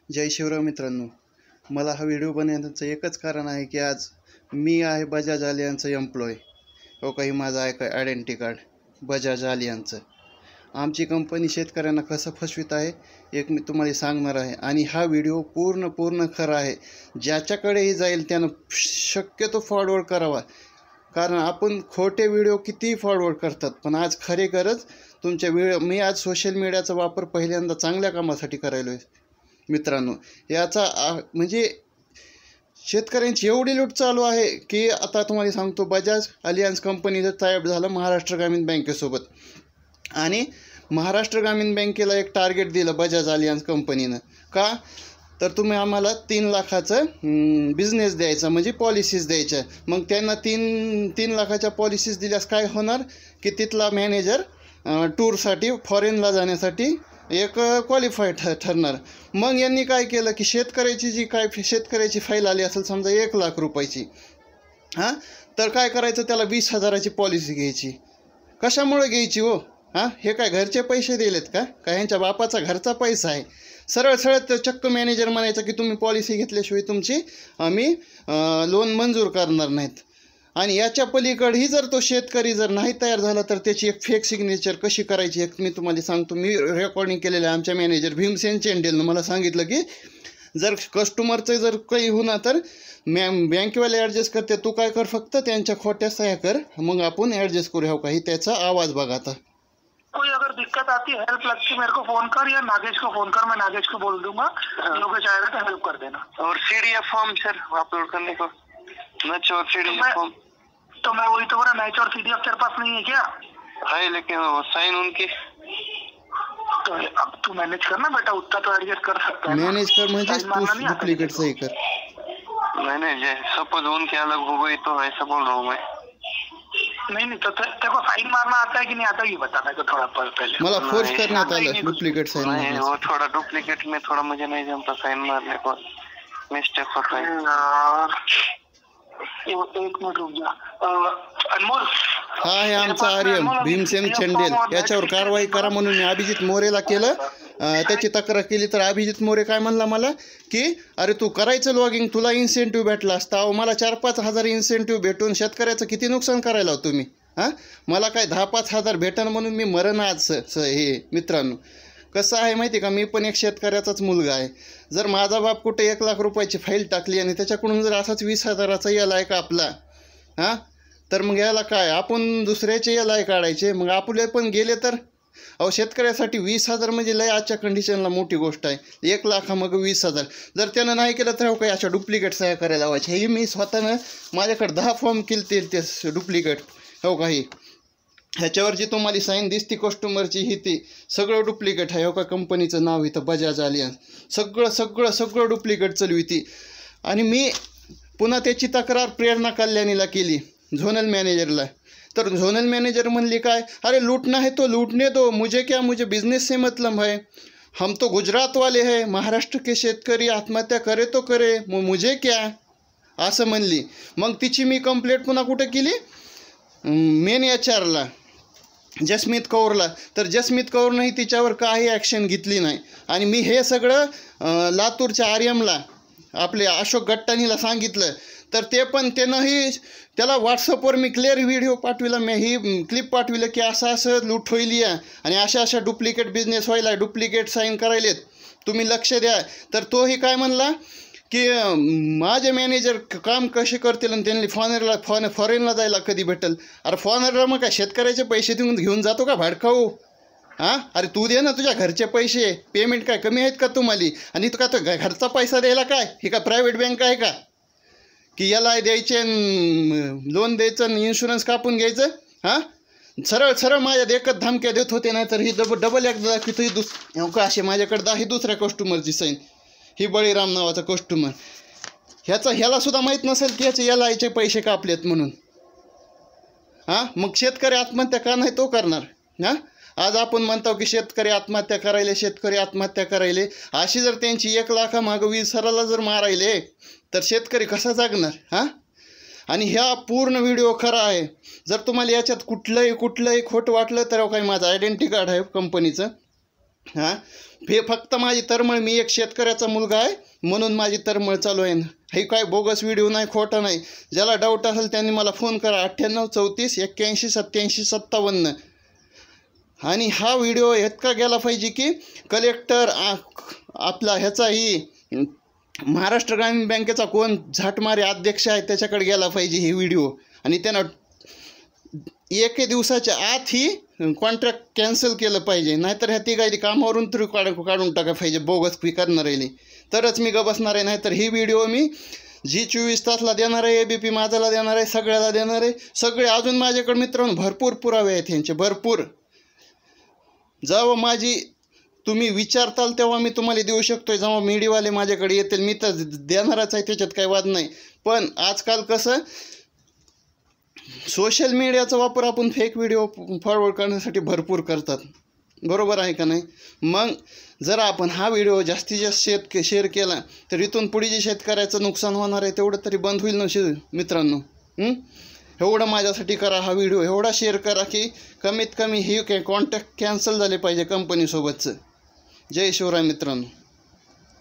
जय शिवराव मित्रांनो, मला हा व्हिडिओ बनवण्याचं एकच कारण आहे की आज मी आहे बजाज आलियांजचं एम्प्लॉय. हो, काही माझं आहे का आयडेंटिटी कार्ड बजाज आलियांजचं. आमची कंपनी शेतकऱ्यांना कसं फसवित आहे एक मी तुम्हाला सांगणार आहे. आणि हा व्हिडिओ पूर्ण खरा आहे. ज्याच्याकडेही जाईल त्यानं शक्यतो फॉरवर्ड करावा, कारण आपण खोटे व्हिडिओ कितीही फॉरवर्ड करतात, पण आज खरी गरज तुमच्या मी आज सोशल मीडियाचा वापर पहिल्यांदा चांगल्या कामासाठी करायलो आहे मित्रांनो. याचा म्हणजे शेतकऱ्यांची एवढी लूट चालू आहे की आता तुम्हाला सांगतो, बजाज आलियांज कंपनीचं टायअप झालं महाराष्ट्र ग्रामीण बँकेसोबत. आणि महाराष्ट्र ग्रामीण बँकेला एक टार्गेट दिलं बजाज आलियांज कंपनीनं. का तर तुम्ही आम्हाला 3 लाखाचं बिझनेस द्यायचा, म्हणजे पॉलिसीज द्यायच्या. मग त्यांना तीन लाखाच्या पॉलिसीज दिल्यास काय होणार की तिथला मॅनेजर टूरसाठी फॉरेनला जाण्यासाठी एक क्वालिफाईड ठरणार. मग यांनी काय केलं की शेतकऱ्याची फाईल आली असेल समजा 1 लाख रुपयाची, तर काय करायचं, त्याला 20,000ची पॉलिसी घ्यायची. कशामुळे घ्यायची हो? हे काय घरचे पैसे दिलेत का ह्यांच्या बापाचा घरचा पैसा आहे? सरळ तर चक्क मॅनेजर म्हणायचं की तुम्ही पॉलिसी घेतल्याशिवाय तुमची आम्ही लोन मंजूर करणार नाहीत. आणि याच्या पलीकडेही जर तो शेतकरी जर नाही तयार झाला तर त्याची एक फेक सिग्नेचर कशी करायची एक मी तुम्हाला सांगतो. मी रेकॉर्डिंग केलेलं आहे. आमच्या मॅनेजर भीमसेन चेंडेलनं मला सांगितलं की जर कस्टमरचं जर काही होणार तर बँकेवाले ॲडजस्ट करते, तू काय कर फक्त त्यांच्या खोट्या सह्या कर, मग आपण ॲडजस्ट करू. हो काही त्याचा आवाज बघा. आता कोई अगर दिक्कत आती है, हेल्प लगती है, मेरे को फोन कर या नागेश को फोन कर, मैं नागेश को बोल दूंगा, लोग चाहेगा तो हेल्प कर देना. और सीडीएफ फॉर्म सर अपलोड करने को मैच और सीडीएफ फॉर्म, तो मैं वही तो बोला, मैच और सीडीएफ तेरे पास नहीं है क्या? है लेकिन साइन उनकी. तो अब तू मैनेज करना बेटा, उतना तो एडजस्ट कर सकता है. मैनेज कर म्हणजे तू डुप्लीकेट सही कर. मैंने सपोज उनके अलग हो गई तो ऐसा बोल रहा हूँ मैं. नहीं तो तेरे को साइन मारना आता है कि नहीं आता, ये बता मेरे को थोड़ा पहले. मला फोर्स करण्यात आलं डुप्लीकेट साइन मारने. वो थोड़ा डुप्लीकेट में थोड़ा मुझे नहीं जमता साइन मारने को, मिस्टेक होता है. एक मिनट रुक जा. अनमोल, हा आहे आमचा आर्यन भीमसेन चेंडेल. याच्यावर कारवाई करा म्हणून मी अभिजित मोरेला केलं. त्याची तक्रार केली तर अभिजित मोरे काय म्हणला मला की अरे तू करायचं लॉगिंग, तुला इन्सेंटिव्ह भेटला असता. मला 4-5 हजार इन्सेंटिव्ह भेटून शेतकऱ्याचं किती नुकसान करायला हो तुम्ही. मला काय 10-5 हजार भेटन म्हणून मी मरण आज. हे मित्रांनो कसं आहे माहिती का, मी पण एक शेतकऱ्याचाच मुलगा आहे. जर माझा बाप कुठे 1 लाख रुपयाची फाईल टाकली आणि त्याच्याकडून जर असाच 20,000चा याला का आपला तर मग याला काय आपण दुसऱ्याचे याला काढायचे. मग आपले पण गेले तर अहो शेतकऱ्यासाठी 20,000 म्हणजे लय आजच्या कंडिशनला मोठी गोष्ट आहे. 1 लाख मग 20,000 जर त्यानं नाही केलं तर काही अशा डुप्लिकेट सह्या करायला लावायचे. हे मी स्वतःनं माझ्याकडे 10 फॉर्म केले ते डुप्लिकेट. हो काही ह्याच्यावर जी तुम्हाला साईन दिसती कस्टमरची ही ती सगळं डुप्लिकेट आहे. हो का कंपनीचं नाव इथं बजाज आलियांज, सगळं डुप्लिकेट चालू ती. आणि मी पुन्हा त्याची तक्रार प्रेरणा कल्याणीला केली, झोनल मॅनेजरला. तर झोनल मॅनेजर म्हणली काय, अरे लूटना है तो लूटने दो, मुझे क्या, मुझे बिजनेस से मतलब है, हम तो गुजरात वाले हैं, महाराष्ट्र के शेतकरी आत्महत्या करे तो करे, मुझे क्या, असं म्हणली. मग तिची मी कंप्लेंट पुन्हा कुठं केली, मेन HR ला जसमीत कौरला. तर जसमीत कौरनंही तिच्यावर काही ॲक्शन घेतली नाही. आणि मी हे सगळं लातूरच्या आर्यमला आपले अशोक गट्टानीला सांगितलं. तर ते पण त्याला व्हॉट्सअपवर मी क्लिअर व्हिडिओ पाठविला, मी ही क्लिप पाठविलं की असं लूट होईल या आणि अशा डुप्लिकेट बिझनेस व्हायला, डुप्लिकेट साईन करायलेत, तुम्ही लक्ष द्या. तर तोही काय म्हणला की माझे मॅनेजर काम कसे करतील आणि त्यांनी फॉरेनला जायला कधी भेटेल. अरे फॉरेनला मग काय शेतकऱ्याचे पैसे देऊन घेऊन जातो का भाडकाऊ? अरे तू दे ना तुझ्या घरचे पैसे, पेमेंट काय कमी आहेत का तुम्हाला? आणि तू का तो घरचा पैसा द्यायला काय, हे का प्रायव्हेट बँक आहे का की याला द्यायचे, लोन द्यायचं आणि इन्शुरन्स कापून घ्यायचं? सरळ माझ्यात एकच धमक्या देत होते. नाही तर ही डबल एकदा की तुझी का असे माझ्याकडं ही दुसऱ्या कस्टमरची साईन, ही बळीराम नावाचा कस्टमर, ह्याला सुद्धा माहीत नसेल की याचे याचे पैसे कापलेत म्हणून. मग शेतकरी आत्महत्या का नाही तो करणार? आज आपण म्हणतो की शेतकरी आत्महत्या करायले. अशी जर त्यांची 1 लाखामागं 20,000ला जर मारायले तर शेतकरी कसा जागणार? आणि ह्या पूर्ण व्हिडिओ खरा आहे. जर तुम्हाला याच्यात कुठलंही खोटं वाटलं तर काही माझं आयडेंटिटी कार्ड आहे कंपनीचं, हां, हे फक्त माझी तरमळ, मी एक शेतकऱ्याचा मुलगा आहे म्हणून माझी तरमळ चालू आहे. हे काय बोगस व्हिडिओ नाही, खोटा नाही. ज्याला डाऊट असेल त्यांनी मला फोन करा 98 34 81 87 57. आणि हा व्हिडिओ इतका गेला पाहिजे की कलेक्टर आपला ह्याचाही महाराष्ट्र ग्रामीण बँकेचा कोण झाटमारे अध्यक्ष आहे त्याच्याकडे गेला पाहिजे हे व्हिडिओ. आणि त्यानं 1 दिवसाच्या आत ही कॉन्ट्रॅक्ट कॅन्सल केलं पाहिजे. नाहीतर ह्या तिघायली कामावरून तरी काढून टाका पाहिजे बोगस करणार राहिली तरच मी बसणार आहे. नाहीतर ही व्हिडिओ मी G24 तासला देणार आहे, ABP माझाला देणार आहे, सगळ्याला देणार आहे. सगळे अजून माझ्याकडे मित्रांनो भरपूर पुरावे आहेत ह्यांचे, भरपूर. जेव्हा तुम्ही विचारताल तेव्हा मी तुम्हाला देऊ शकतो. जेव्हा मीडियावाले माझ्याकडे येतील मी तर देणारच आहे, त्याच्यात काही वाद नाही. पण आजकाल कसं सोशल मीडियाचा वापर आपण फेक व्हिडिओ फॉरवर्ड करण्यासाठी भरपूर करतात, बरोबर आहे का नाही? मग जर आपण हा व्हिडिओ जास्तीत जास्त शेअर केला तर इथून पुढे जे शेतकऱ्याचं नुकसान होणार आहे तेवढं तरी बंद होईल ना मित्रांनो. एवढं माझ्यासाठी करा, हा व्हिडिओ एवढा शेअर करा की कमीत कमी हे कॉन्टॅक्ट कॅन्सल झाले पाहिजे कंपनीसोबतचं. जय शिवराय मित्रांनो.